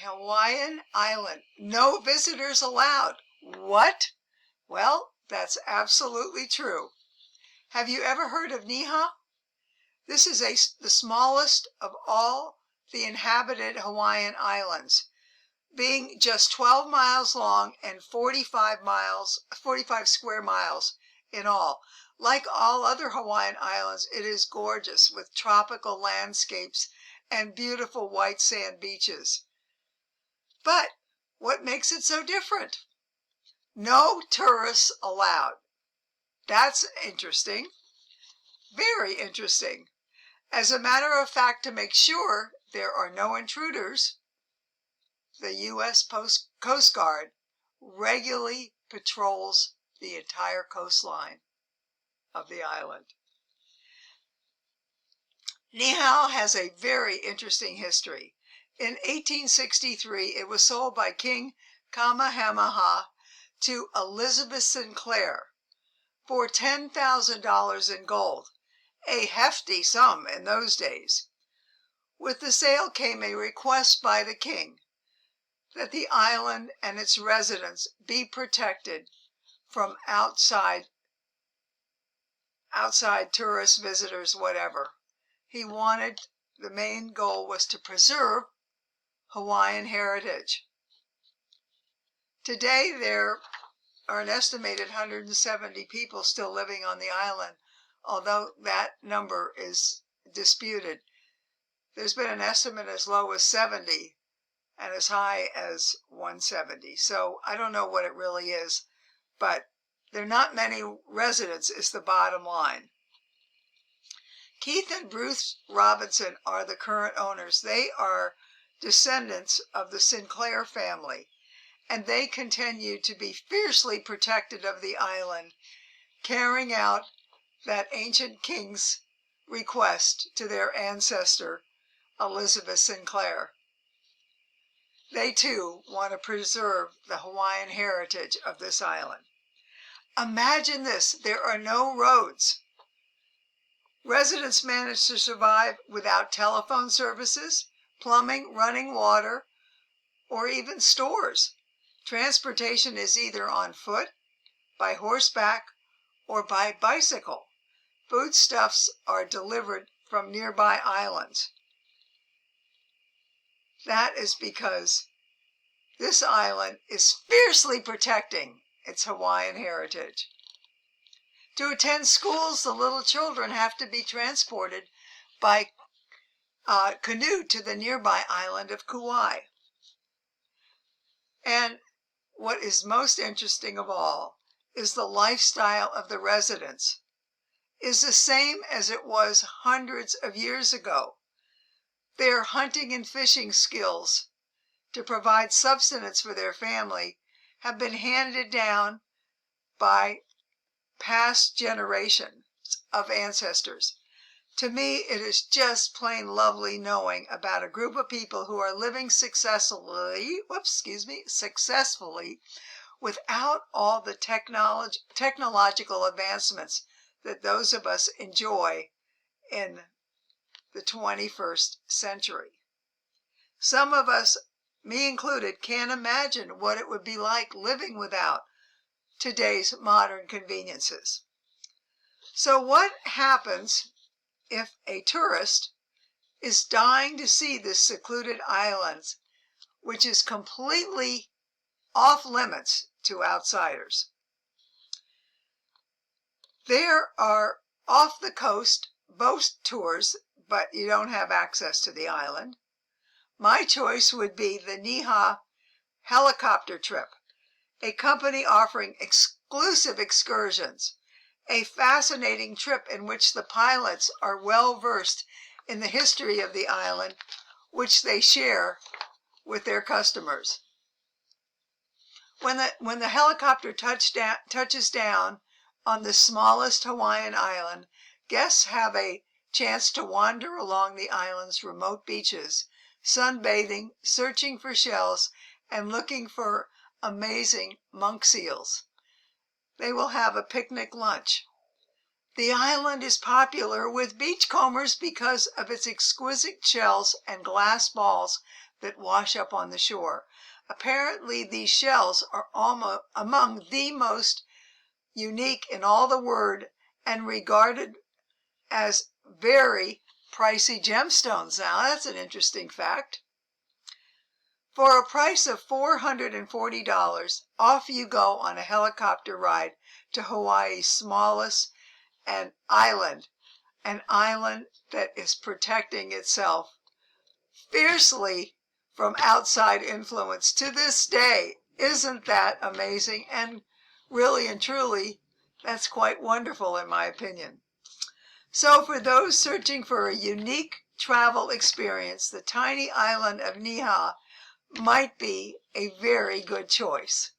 Hawaiian Island. No visitors allowed. What? Well, that's absolutely true. Have you ever heard of Niihau? This is the smallest of all the inhabited Hawaiian Islands, being just 12 miles long and 45 square miles in all. Like all other Hawaiian Islands, it is gorgeous with tropical landscapes and beautiful white sand beaches. But what makes it so different? No tourists allowed. That's interesting. Very interesting. As a matter of fact, to make sure there are no intruders, the U.S. Coast Guard regularly patrols the entire coastline of the island. Niihau has a very interesting history. In 1863, it was sold by King Kamehameha to Elizabeth Sinclair for $10,000 in gold, a hefty sum in those days. With the sale came a request by the king that the island and its residents be protected from outside tourists, visitors, whatever. He wanted, the main goal was to preserve Hawaiian heritage. Today there are an estimated 170 people still living on the island, although that number is disputed. There's been an estimate as low as 70 and as high as 170. So I don't know what it really is, but there are not many residents is the bottom line. Keith and Bruce Robinson are the current owners. They are descendants of the Sinclair family, and they continue to be fiercely protected of the island, carrying out that ancient king's request to their ancestor, Elizabeth Sinclair. They too want to preserve the Hawaiian heritage of this island. Imagine this, there are no roads. Residents manage to survive without telephone services, plumbing, running water, or even stores. Transportation is either on foot, by horseback, or by bicycle. Foodstuffs are delivered from nearby islands. That is because this island is fiercely protecting its Hawaiian heritage. To attend schools, the little children have to be transported by canoe to the nearby island of Kauai. And what is most interesting of all is the lifestyle of the residents is the same as it was hundreds of years ago. Their hunting and fishing skills to provide subsistence for their family have been handed down by past generations of ancestors. To me, it is just plain lovely knowing about a group of people who are living successfully without all the technological advancements that those of us enjoy in the 21st century. Some of us, me included, can't imagine what it would be like living without today's modern conveniences. So what happens if a tourist is dying to see this secluded island, which is completely off limits to outsiders? There are off the coast boat tours, but you don't have access to the island. My choice would be the Niihau helicopter trip, a company offering exclusive excursions, a fascinating trip in which the pilots are well versed in the history of the island, which they share with their customers. When the helicopter touches down on the smallest Hawaiian island, guests have a chance to wander along the island's remote beaches, sunbathing, searching for shells, and looking for amazing monk seals. They will have a picnic lunch. The island is popular with beachcombers because of its exquisite shells and glass balls that wash up on the shore. Apparently, these shells are almost among the most unique in all the world and regarded as very pricey gemstones. Now, that's an interesting fact. For a price of $440, off you go on a helicopter ride to Hawaii's smallest island, an island that is protecting itself fiercely from outside influence to this day. Isn't that amazing? And really and truly, that's quite wonderful in my opinion. So for those searching for a unique travel experience, the tiny island of Niihau might be a very good choice.